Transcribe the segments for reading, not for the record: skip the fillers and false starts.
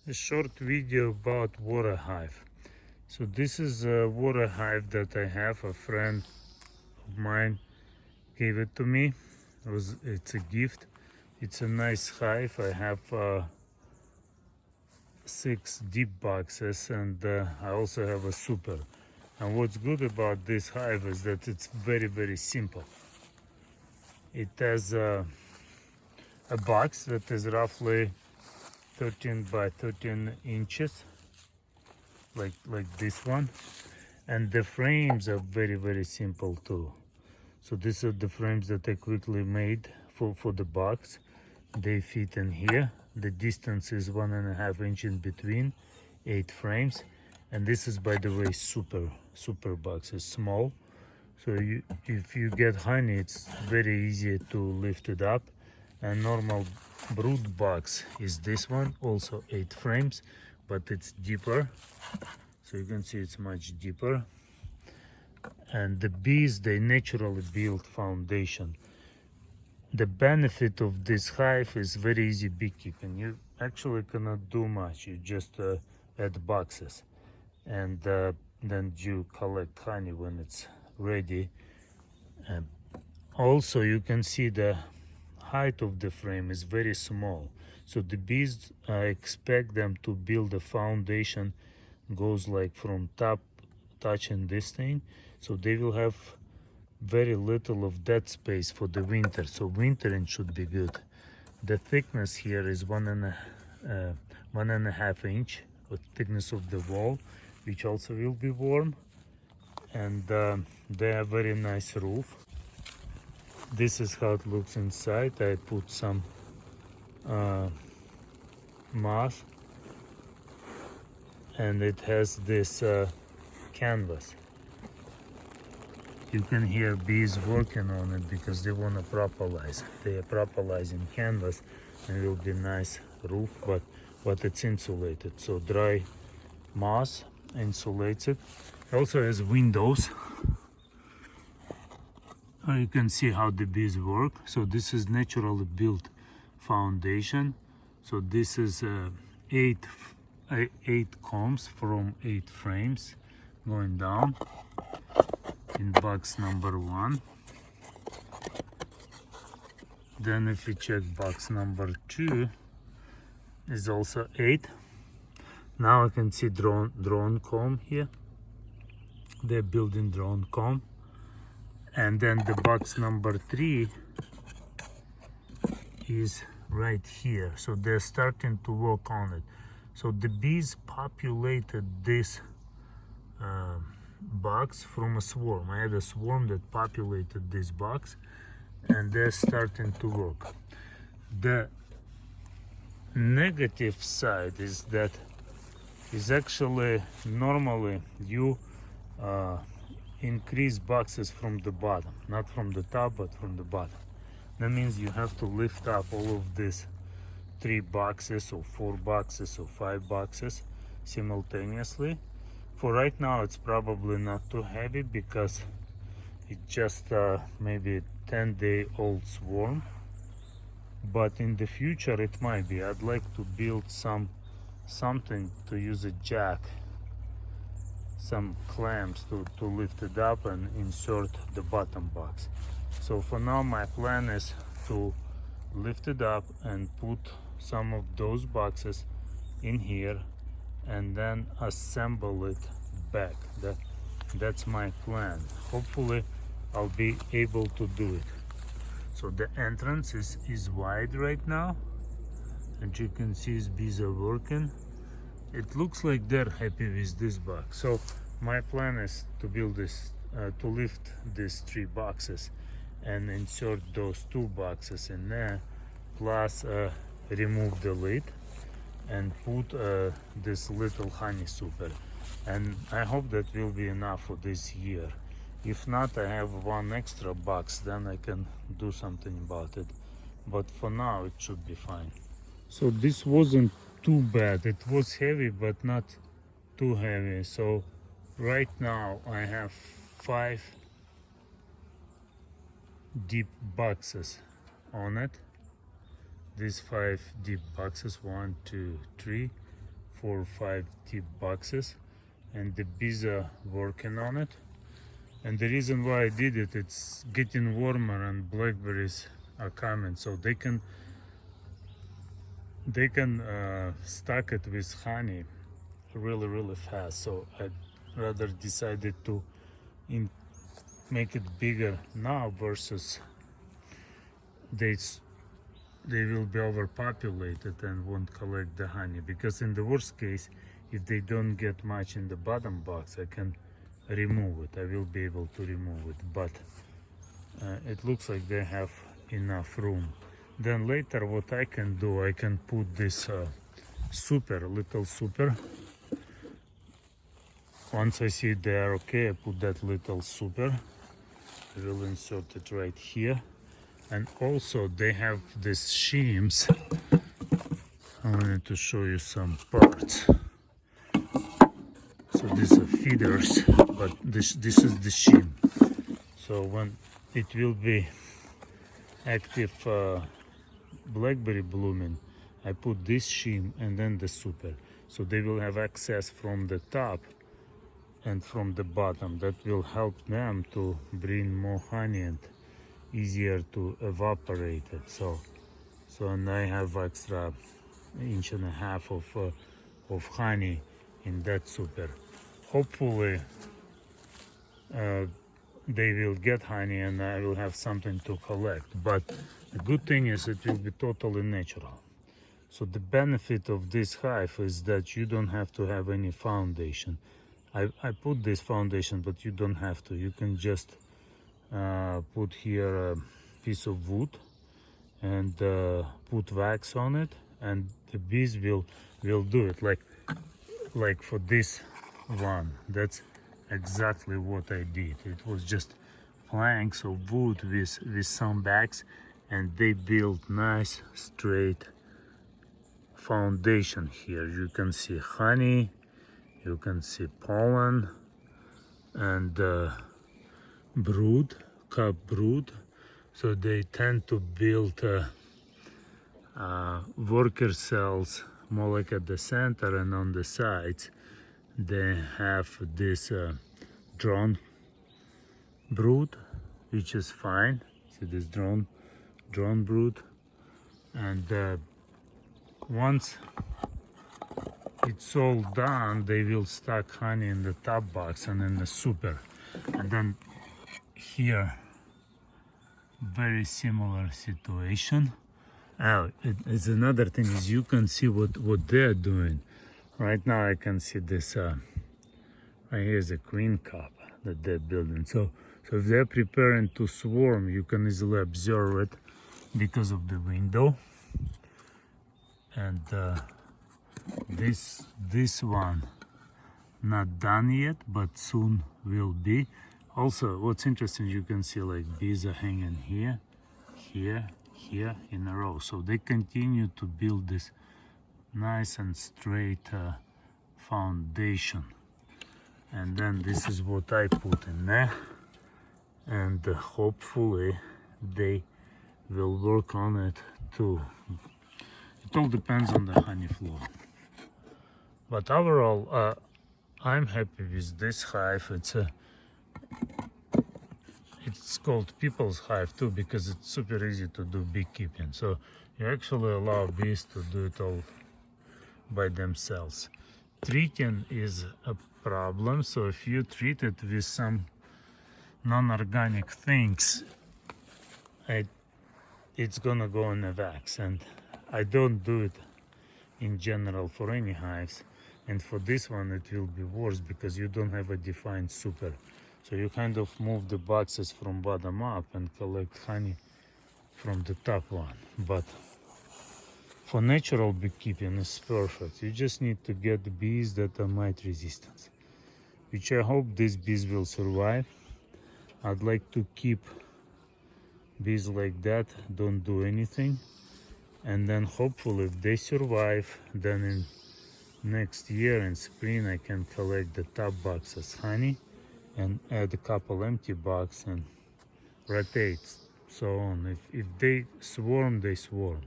A short video about Warre Hive. So this is a Warre Hive that I have. A friend of mine gave it to me. It's a gift. It's a nice hive. I have 6 deep boxes, and I also have a super. And what's good about this hive is that it's very simple. It has a box that is roughly 13 by 13 inches, like this one, and the frames are very simple too. So these are the frames that I quickly made for the box. They fit in here. The distance is 1.5 inch in between 8 frames, and this is, by the way, super box. It's small, so if you get honey, it's very easy to lift it up. And normal brood box is this one, also 8 frames, but it's deeper, so you can see it's much deeper. And the bees, they naturally build foundation. The benefit of this hive is very easy beekeeping. You actually cannot do much. You just add boxes, and then you collect honey when it's ready. And also you can see the height of the frame is very small, so the bees, I expect them to build a foundation goes like from top, touching this thing, so they will have very little of dead space for the winter, so wintering should be good. The thickness here is 1.5 inch of thickness of the wall, which also will be warm. And they have very nice roof. This is how it looks inside. I put some moss, and it has this canvas. You can hear bees working on it because they want to propellize. They are propellizing canvas, and it will be nice roof, but it's insulated. So dry moss insulates it. It also has windows. You can see how the bees work. So this is naturally built foundation. So this is eight combs from 8 frames going down in box number 1. Then if you check box number 2, is also 8. Now I can see drone comb here. They're building drone comb. And then the box number 3 is right here, so they're starting to work on it. So the bees populated this box from a swarm. I had a swarm that populated this box, and they're starting to work. The negative side is that is actually normally you increase boxes from the bottom, not from the top but from the bottom. That means you have to lift up all of these 3 boxes or 4 boxes or 5 boxes simultaneously. For right now it's probably not too heavy because it's just maybe 10-day-old swarm, but in the future it might be. I'd like to build something to use a jack, some clamps to lift it up and insert the bottom box. So for now my plan is to lift it up and put some of those boxes in here and then assemble it back. That's my plan. Hopefully I'll be able to do it. So the entrance is wide right now, and you can see these bees are working. It looks like they're happy with this box. So my plan is to build this, to lift these 3 boxes and insert those 2 boxes in there, plus remove the lid and put this little honey super. And I hope that will be enough for this year. If not, I have 1 extra box, then I can do something about it. But for now it should be fine. So this wasn't too bad. It was heavy but not too heavy. So right now I have 5 deep boxes on it. These 5 deep boxes, 1, 2, 3, 4 or 5 tip boxes, and the bees are working on it. And the reason why I did it, it's getting warmer and blackberries are coming, so they can stack it with honey really fast. So I rather decided to make it bigger now versus they will be overpopulated and won't collect the honey, because in the worst case, if they don't get much in the bottom box, I can remove it. I will be able to remove it, but it looks like they have enough room. Then later what I can do, I can put this little super. Once I see they are okay, I put that little super. I will insert it right here. And also they have these shims. I wanted to show you some parts. So these are feeders, but this is the shim. So when it will be active blackberry blooming, I put this shim and then the super. So they will have access from the top and from the bottom. That will help them to bring more honey and easier to evaporate it. So and I have extra 1.5 inches of honey in that super. Hopefully they will get honey and I will have something to collect. But the good thing is it will be totally natural. So the benefit of this hive is that you don't have to have any foundation. I put this foundation, but you don't have to. You can just put here a piece of wood and put wax on it, and the bees will do it. Like for this one, that's exactly what I did. It was just planks of wood with some bags, and they built nice straight foundation here. You can see honey, you can see pollen and cup brood. So they tend to build worker cells more like at the center, and on the sides they have this drone brood, which is fine. See this drone brood, and once it's all done, they will stack honey in the top box and in the super. And then here, very similar situation. It's another thing is you can see what they're doing. Right now I can see this, right here is a queen cup that they're building. So if they're preparing to swarm, you can easily observe it because of the window. And this one not done yet, but soon will be. Also, what's interesting, you can see like bees are hanging here in a row. So they continue to build this nice and straight foundation. And then this is what I put in there, and hopefully they will work on it too. It all depends on the honey flow. But overall, I'm happy with this hive. It's called people's hive too, because it's super easy to do beekeeping. So you actually allow bees to do it all by themselves. Treating is a problem. So if you treat it with some non-organic things, it's gonna go in a wax. And I don't do it in general for any hives. And for this one it will be worse because you don't have a defined super. So you kind of move the boxes from bottom up and collect honey from the top one. But for natural beekeeping it's perfect. You just need to get the bees that are mite resistant, which I hope these bees will survive. I'd like to keep bees like that, don't do anything. And then hopefully if they survive, then in next year in spring I can collect the top box as honey and add a couple empty boxes and rotate so on. If they swarm, they swarm,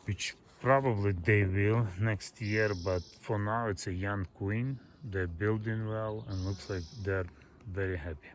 which Probably they will next year, but for now it's a young queen. They're building well and looks like they're very happy.